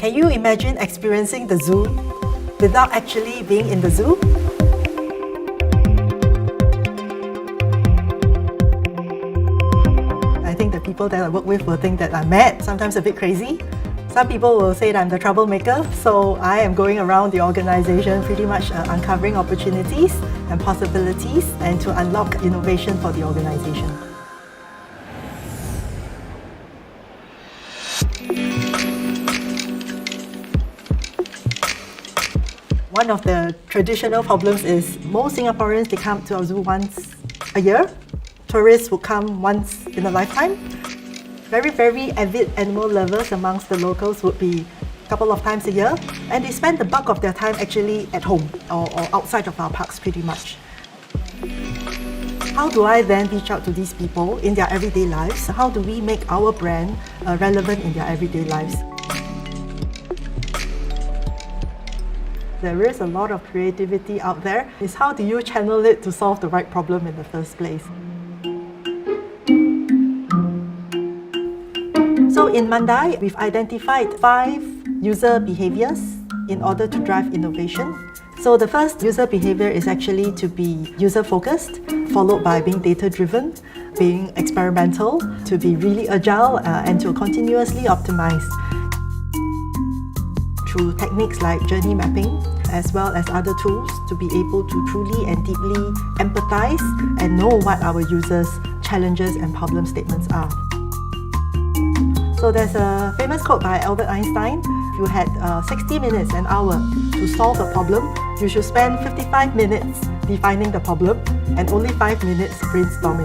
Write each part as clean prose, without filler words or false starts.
Can you imagine experiencing the zoo without actually being in the zoo? I think the people that I work with will think that I'm mad, sometimes a bit crazy. Some people will say that I'm the troublemaker, so I am going around the organisation pretty much uncovering opportunities and possibilities and to unlock innovation for the organisation. One of the traditional problems is most Singaporeans, they come to our zoo once a year. Tourists will come once in a lifetime. Very, very avid animal lovers amongst the locals would be a couple of times a year, and they spend the bulk of their time actually at home or outside of our parks pretty much. How do I then reach out to these people in their everyday lives? How do we make our brand relevant in their everyday lives? There is a lot of creativity out there. It's how do you channel it to solve the right problem in the first place? So in Mandai, we've identified 5 user behaviors in order to drive innovation. So the first user behavior is actually to be user-focused, followed by being data-driven, being experimental, to be really agile, and to continuously optimize. Through techniques like journey mapping, as well as other tools, to be able to truly and deeply empathize and know what our users' challenges and problem statements are. So there's a famous quote by Albert Einstein: if you had 60 minutes, an hour to solve a problem, you should spend 55 minutes defining the problem and only 5 minutes brainstorming.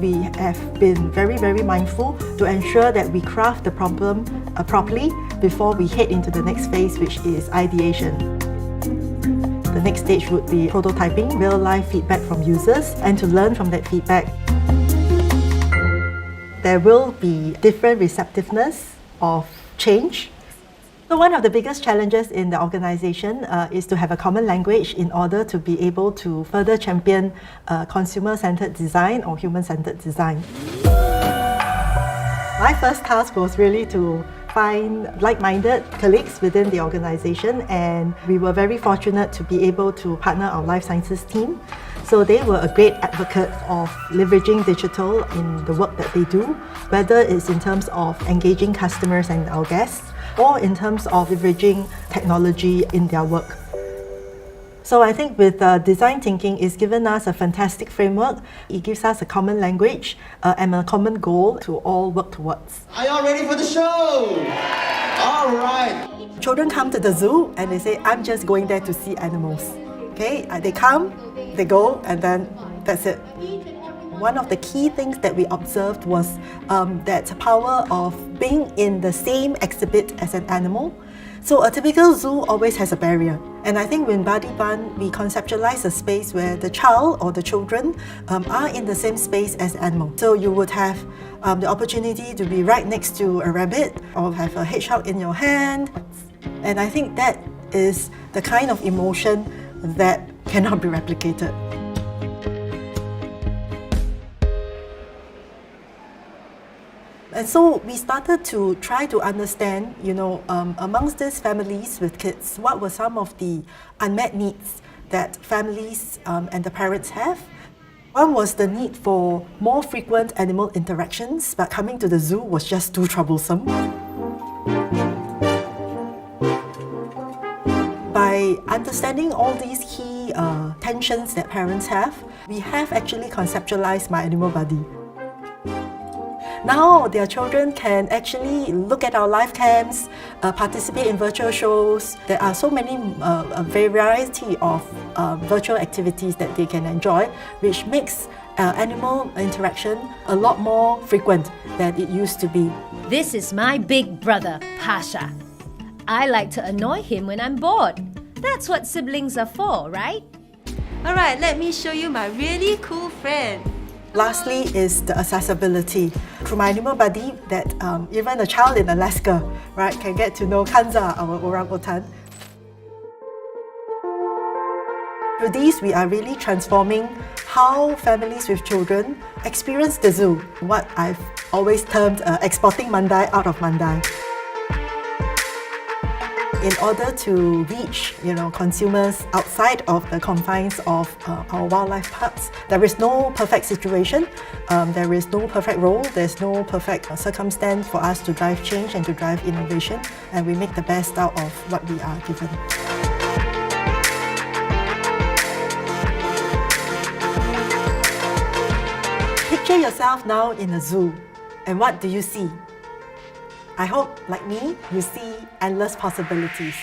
We have been very, very mindful to ensure that we craft the problem properly before we head into the next phase, which is ideation. The next stage would be prototyping, real-life feedback from users, and to learn from that feedback. There will be different receptiveness of change. So one of the biggest challenges in the organisation is to have a common language in order to be able to further champion consumer-centred design or human-centred design. My first task was really to find like-minded colleagues within the organisation, and we were very fortunate to be able to partner our life sciences team. So they were a great advocate of leveraging digital in the work that they do, whether it's in terms of engaging customers and our guests, or in terms of leveraging technology in their work. So I think with design thinking, it's given us a fantastic framework. It gives us a common language and a common goal to all work towards. Are you all ready for the show? All right. Children come to the zoo and they say, I'm just going there to see animals. Okay, they come, they go, and then that's it. One of the key things that we observed was that power of being in the same exhibit as an animal. So a typical zoo always has a barrier. And I think in Badiban, we conceptualize a space where the child or the children are in the same space as the animal. So you would have the opportunity to be right next to a rabbit or have a hedgehog in your hand. And I think that is the kind of emotion that cannot be replicated. And so we started to try to understand, amongst these families with kids, what were some of the unmet needs that families and the parents have. One was the need for more frequent animal interactions, but coming to the zoo was just too troublesome. By understanding all these key tensions that parents have, we have actually conceptualized My Animal Buddy. Now their children can actually look at our live cams, participate in virtual shows. There are so many a variety of virtual activities that they can enjoy, which makes animal interaction a lot more frequent than it used to be. This is my big brother, Pasha. I like to annoy him when I'm bored. That's what siblings are for, right? Alright, let me show you my really cool friend. Lastly is the accessibility. Through My Animal Buddy, that even a child in Alaska, right, can get to know Kanza, our orangutan. Through these, we are really transforming how families with children experience the zoo, what I've always termed exporting Mandai out of Mandai. in order to reach, consumers outside of the confines of our wildlife parks. There is no perfect situation. There is no perfect role. There's no perfect circumstance for us to drive change and to drive innovation. And we make the best out of what we are given. Picture yourself now in a zoo. And what do you see? I hope, like me, you see endless possibilities.